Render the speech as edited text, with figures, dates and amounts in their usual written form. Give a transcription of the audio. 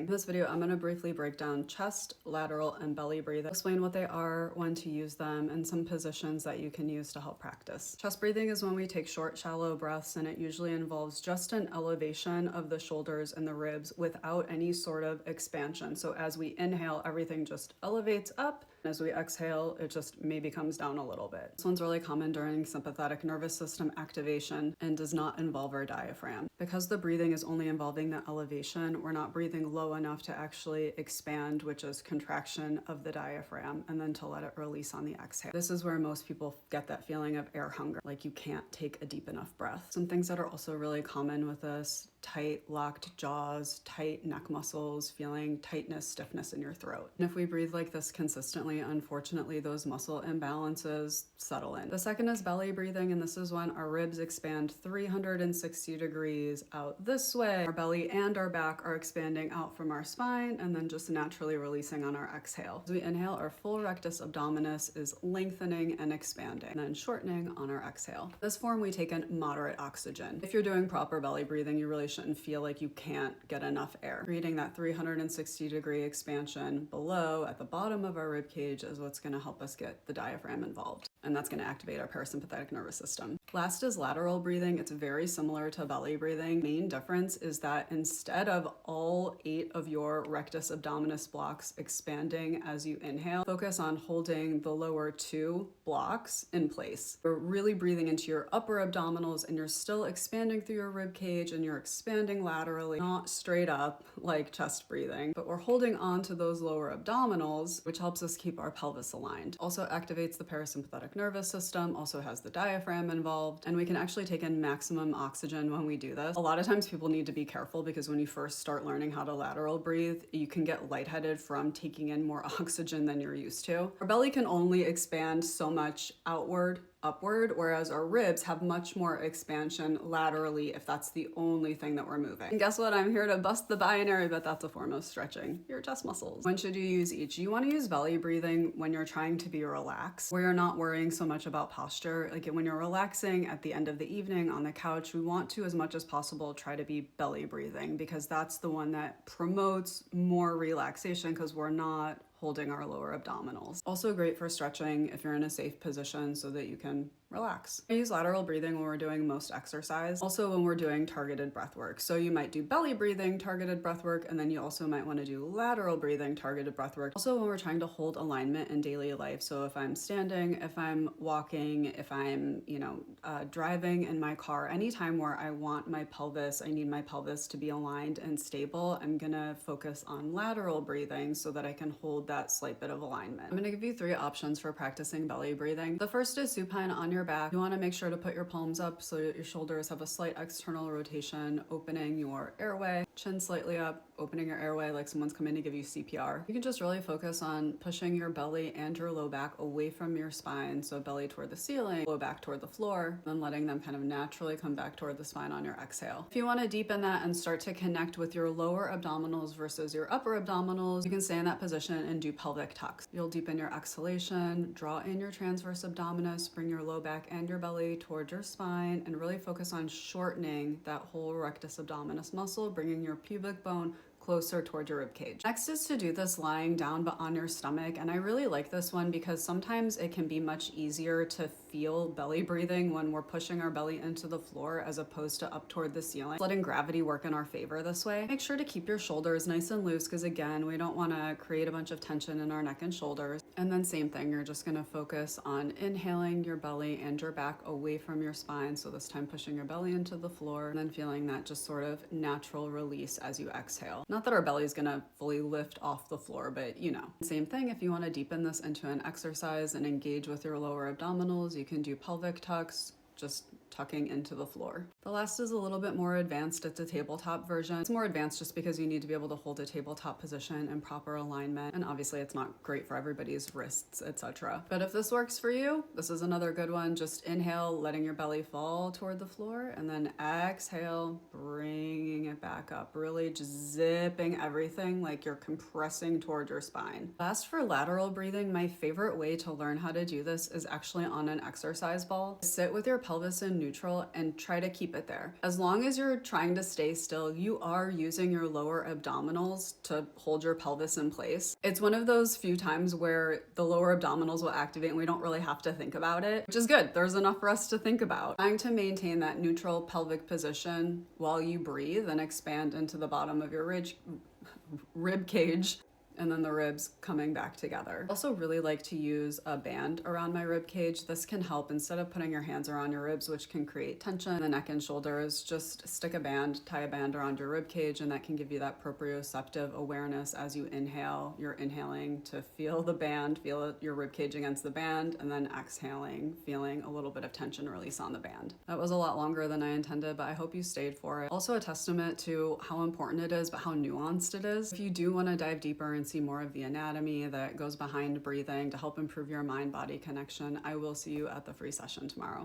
In this video, I'm going to briefly break down chest, lateral, and belly breathing, explain what they are, when to use them, and some positions that you can use to help practice. Chest breathing is when we take short, shallow breaths, and it usually involves just an elevation of the shoulders and the ribs without any sort of expansion. So as we inhale, everything just elevates up. As we exhale, it just maybe comes down a little bit. This one's really common during sympathetic nervous system activation and does not involve our diaphragm. Because the breathing is only involving the elevation, we're not breathing low enough to actually expand, which is contraction of the diaphragm, and then to let it release on the exhale. This is where most people get that feeling of air hunger, like you can't take a deep enough breath. Some things that are also really common with this: tight, locked jaws, tight neck muscles, feeling tightness, stiffness in your throat. And if we breathe like this consistently, unfortunately, those muscle imbalances settle in. The second is belly breathing, and this is when our ribs expand 360 degrees out this way. Our belly and our back are expanding out from our spine and then just naturally releasing on our exhale. As we inhale, our full rectus abdominis is lengthening and expanding, and then shortening on our exhale. This form, we take in moderate oxygen. If you're doing proper belly breathing, you really shouldn't feel like you can't get enough air. Creating that 360-degree expansion below at the bottom of our rib cage is what's going to help us get the diaphragm involved, and that's going to activate our parasympathetic nervous system. Last is lateral breathing. It's very similar to belly breathing. Main difference is that instead of all 8 of your rectus abdominis blocks expanding as you inhale, focus on holding the lower 2 blocks in place. You're really breathing into your upper abdominals, and you're still expanding through your rib cage, and you're expanding laterally, not straight up like chest breathing, but we're holding on to those lower abdominals, which helps us keep our pelvis aligned. Also activates the parasympathetic nervous system, also has the diaphragm involved, and we can actually take in maximum oxygen when we do this. A lot of times people need to be careful because when you first start learning how to lateral breathe, you can get lightheaded from taking in more oxygen than you're used to. Our belly can only expand so much outward, upward, whereas our ribs have much more expansion laterally if that's the only thing that we're moving. And guess what? I'm here to bust the binary, but that's a form of stretching your chest muscles. When should you use each? You want to use belly breathing when you're trying to be relaxed, where you're not worrying so much about posture. Like when you're relaxing at the end of the evening on the couch, we want to, as much as possible, try to be belly breathing, because that's the one that promotes more relaxation because we're not holding our lower abdominals. Also great for stretching if you're in a safe position so that you can relax. I use lateral breathing when we're doing most exercise, also when we're doing targeted breath work. So you might do belly breathing, targeted breath work, and then you also might want to do lateral breathing, targeted breath work. Also when we're trying to hold alignment in daily life. So if I'm standing, if I'm walking, if I'm, driving in my car, anytime where I need my pelvis to be aligned and stable, I'm gonna focus on lateral breathing so that I can hold that slight bit of alignment. I'm gonna give you 3 options for practicing belly breathing. The first is supine on your back. You want to make sure to put your palms up so that your shoulders have a slight external rotation, opening your airway, chin slightly up, opening your airway like someone's coming to give you CPR. You can just really focus on pushing your belly and your low back away from your spine, so belly toward the ceiling, low back toward the floor, and letting them kind of naturally come back toward the spine on your exhale. If you want to deepen that and start to connect with your lower abdominals versus your upper abdominals, you can stay in that position and do pelvic tucks. You'll deepen your exhalation, draw in your transverse abdominis, bring your low back and your belly towards your spine, and really focus on shortening that whole rectus abdominis muscle, bringing your pubic bone closer toward your rib cage. Next is to do this lying down but on your stomach, and I really like this one because sometimes it can be much easier to feel belly breathing when we're pushing our belly into the floor as opposed to up toward the ceiling, letting gravity work in our favor this way. Make sure to keep your shoulders nice and loose because again, we don't want to create a bunch of tension in our neck and shoulders. And then same thing, you're just going to focus on inhaling your belly and your back away from your spine, so this time pushing your belly into the floor and then feeling that just sort of natural release as you exhale. Not that our belly is going to fully lift off the floor, but Same thing, if you want to deepen this into an exercise and engage with your lower abdominals, you can do pelvic tucks, just tucking into the floor. The last is a little bit more advanced. It's a tabletop version. It's more advanced just because you need to be able to hold a tabletop position in proper alignment, and obviously it's not great for everybody's wrists, etc. But if this works for you, this is another good one. Just inhale, letting your belly fall toward the floor, and then exhale, bringing it back up, really just zipping everything like you're compressing toward your spine. Last, for lateral breathing, my favorite way to learn how to do this is actually on an exercise ball. Sit with your pelvis in neutral and try to keep it there. As long as you're trying to stay still, you are using your lower abdominals to hold your pelvis in place. It's one of those few times where the lower abdominals will activate and we don't really have to think about it, which is good. There's enough for us to think about. Trying to maintain that neutral pelvic position while you breathe and expand into the bottom of your rib cage, and then the ribs coming back together. I also really like to use a band around my rib cage. This can help. Instead of putting your hands around your ribs, which can create tension in the neck and shoulders, just stick a band, tie a band around your rib cage, and that can give you that proprioceptive awareness as you inhale. You're inhaling to feel the band, feel your rib cage against the band, and then exhaling, feeling a little bit of tension release on the band. That was a lot longer than I intended, but I hope you stayed for it. Also a testament to how important it is, but how nuanced it is. If you do want to dive deeper and see more of the anatomy that goes behind breathing to help improve your mind-body connection, I will see you at the free session tomorrow.